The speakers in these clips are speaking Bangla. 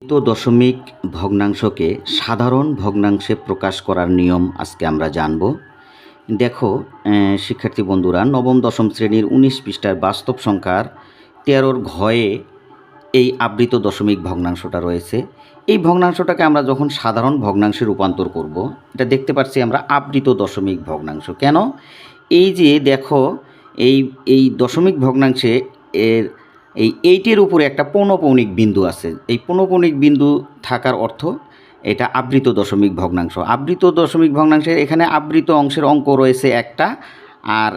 তো দশমিক ভগ্নাংশকে সাধারণ ভগ্নাংশে প্রকাশ করার নিয়ম আজকে আমরা জানব। দেখো শিক্ষার্থী বন্ধুরা, নবম দশম শ্রেণীর 19 পৃষ্ঠার বাস্তব সংখ্যার 13 ঘয়ে এই আবৃত দশমিক ভগ্নাংশটা রয়েছে। এই ভগ্নাংশটাকে আমরা যখন সাধারণ ভগ্নাংশে রূপান্তর করব, এটা দেখতে পাচ্ছি আমরা আবৃত দশমিক ভগ্নাংশ। কেন? এই যে দেখো, এই এই দশমিক ভগ্নাংশে এর এই 8-এর উপরে একটা পৌনঃপুনিক বিন্দু আছে। এই পৌনঃপুনিক বিন্দু থাকার অর্থ এটা আবৃত দশমিক ভগ্নাংশ। আবৃত দশমিক ভগ্নাংশের এখানে আবৃত অংশের অঙ্ক রয়েছে একটা, আর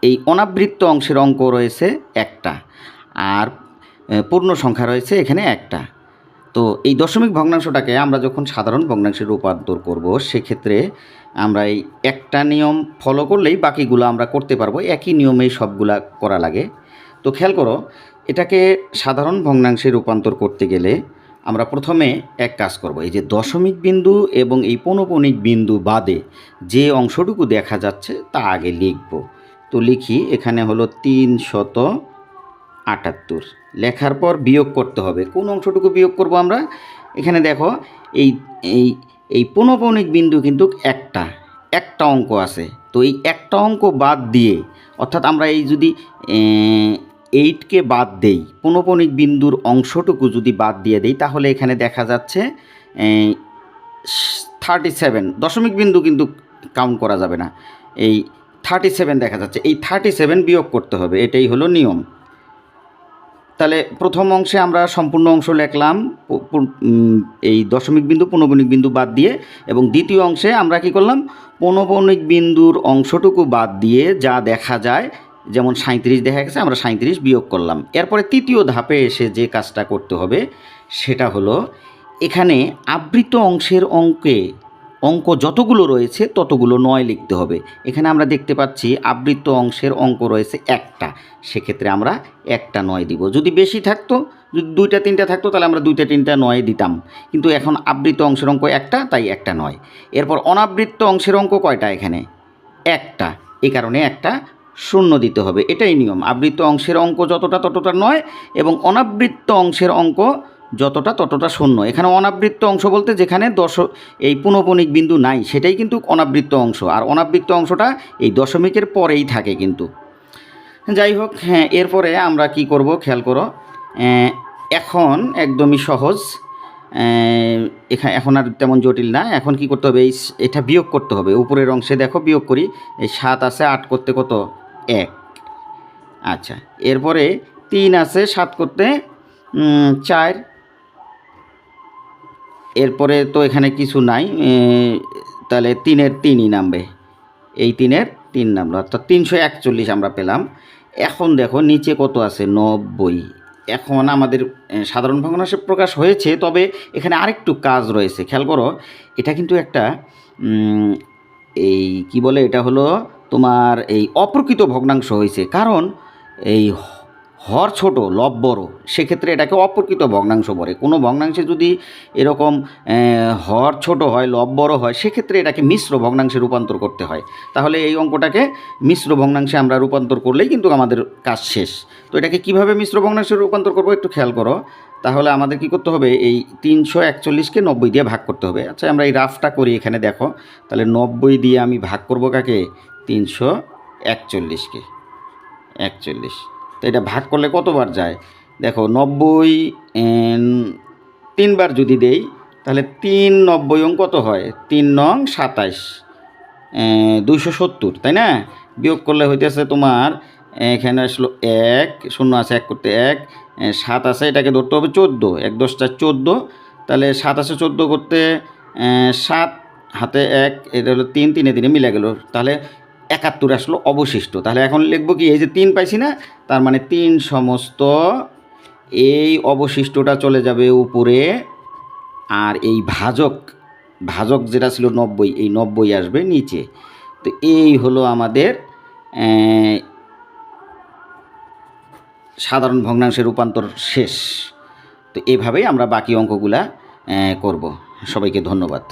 এই অনাবৃত অংশের অঙ্ক রয়েছে একটা, আর পূর্ণ সংখ্যা রয়েছে এখানে একটা। তো এই দশমিক ভগ্নাংশটাকে আমরা যখন সাধারণ ভগ্নাংশে রূপান্তর করব, সেক্ষেত্রে আমরা এই একটা নিয়ম ফলো করলেই বাকিগুলো আমরা করতে পারবো। একই নিয়মেই সবগুলা করা লাগে। তো খেয়াল করো, এটাকে সাধারণ ভগ্নাংশে রূপান্তর করতে গেলে আমরা প্রথমে এক কাজ করব। এই যে দশমিক বিন্দু এবং এই পৌনঃপুনিক বিন্দু বাদে যে অংশটুকু দেখা যাচ্ছে তা আগে লিখব। তো লিখি, এখানে হলো 378। লেখার পর বিয়োগ করতে হবে। কোন অংশটুকু বিয়োগ করব আমরা? এখানে দেখো, এই এই এই পৌনঃপুনিক বিন্দু কিন্তু একটা অঙ্ক আছে। তো এই একটা অঙ্ক বাদ দিয়ে, অর্থাৎ আমরা এই যদি 8কে বাদ দেই, পৌনঃপুনিক বিন্দুর অংশটুকু যদি বাদ দিয়ে দেই, তাহলে এখানে দেখা যাচ্ছে 37। দশমিক বিন্দু কিন্তু কাউন্ট করা যাবে না। এই 37 দেখা যাচ্ছে। এই 37 বিয়োগ করতে হবে, এটাই হলো নিয়ম। তাহলে প্রথম অংশে আমরা সম্পূর্ণ অংশ লিখলাম এই দশমিক বিন্দু পৌনঃপুনিক বিন্দু বাদ দিয়ে, এবং দ্বিতীয় অংশে আমরা কি করলাম? পৌনঃপুনিক বিন্দুর অংশটুকু বাদ দিয়ে যা দেখা যায়, যেমন 37 দেখা গেছে, আমরা 37 বিয়োগ করলাম। এরপরে তৃতীয় ধাপে এসে যে কাজটা করতে হবে সেটা হলো, এখানে আবৃত অংশের অঙ্ক যতগুলো রয়েছে ততগুলো 9 লিখতে হবে। এখানে আমরা দেখতে পাচ্ছি আবৃত অংশের অঙ্ক রয়েছে একটা, সেক্ষেত্রে আমরা একটা 9 দিব। যদি বেশি থাকতো, যদি 2টা 3টা থাকতো, তাহলে আমরা 2টা 3টা 9 দিতাম। কিন্তু এখন আবৃত অংশের অঙ্ক একটা, তাই একটা 9। এরপর অনাবৃত অংশের অঙ্ক কয়টা? এখানে একটা, এই কারণে একটা 0 দিতে হবে। এটাই নিয়ম। আবৃত অংশের অঙ্ক যতটা ততটা 9, এবং অনাবৃত অংশের অঙ্ক যতটা ততটা 0। এখানে অনাবৃত অংশ বলতে যেখানে এই পৌনঃপুনিক বিন্দু নাই, সেটাই কিন্তু অনাবৃত অংশ। আর অনাবৃত অংশটা এই দশমিকের পরেই থাকে কিন্তু। যাই হোক, হ্যাঁ, এরপরে আমরা কি করব খেয়াল করো। এখন একদমই সহজ, এখন আর তেমন জটিল না। এখন কি করতে হবে? এটা বিয়োগ করতে হবে। উপরের অংশে দেখো, বিয়োগ করি। এই 7 আছে, 8 করতে কত? 1। আচ্ছা, এরপরে 3 আছে, 7 করতে 4। এরপরে তো এখানে কিছু নাই, তাহলে 3-এর 3ই নামবে। এই 3-এর 3 নামলো, অর্থাৎ 341 আমরা পেলাম। এখন দেখো নিচে কত আছে? 90। এখন আমাদের সাধারণ ভগ্নাংশে প্রকাশ হয়েছে, তবে এখানে আরেকটু কাজ রয়েছে। খেয়াল করো, এটা কিন্তু একটা এই কি বলে, এটা হলো তোমার এই অপ্রকৃত ভগ্নাংশ হয়েছে। কারণ এই হর ছোট লব বড়, সেক্ষেত্রে এটাকে অপ্রকৃত ভগ্নাংশ বলে। কোনো ভগ্নাংশে যদি এরকম হর ছোট হয় লব বড় হয়, সেক্ষেত্রে এটাকে মিশ্র ভগ্নাংশে রূপান্তর করতে হয়। তাহলে এই অঙ্কটাকে মিশ্র ভগ্নাংশে আমরা রূপান্তর করলেই কিন্তু আমাদের কাজ শেষ। তো এটাকে কিভাবে মিশ্র ভগ্নাংশে রূপান্তর করবো একটু খেয়াল করো। তাহলে আমাদের কি করতে হবে? এই 341কে 90 দিয়ে ভাগ করতে হবে। আচ্ছা, আমরা এই রাফটা করি। এখানে দেখো, তাহলে 90 দিয়ে আমি ভাগ করব কাকে? 341কে। 41। তো এটা ভাগ করলে কতবার যায়? দেখো, 90 3বার যদি দেই, তাহলে 3 90 কত হয়? 3 নং 27, 270, তাই না? বিয়োগ করলে হইতেছে তোমার, এখানে আসলো 1, 0 আছে, 1 করতে 1, 7 আছে, এটাকে ধরতে হবে 14, 1 10টা 14। তাহলে 7 আছে, 14 করতে 7, হাতে 1, এটা হলো 3, 3 3 মিলে গেল। তাহলে 71 আসলো অবশিষ্ট। তাহলে এখন লিখবো কি? এই যে 3 পাইছি না, তার মানে 3 সমস্ত, এই অবশিষ্টটা চলে যাবে উপরে, আর এই ভাজক যেটা ছিল 90, এই 90 আসবে নিচে। তো এই হলো আমাদের সাধারণ ভগ্নাংশের রূপান্তর শেষ। তো এভাবেই আমরা বাকি অঙ্কগুলা করব। সবাইকে ধন্যবাদ।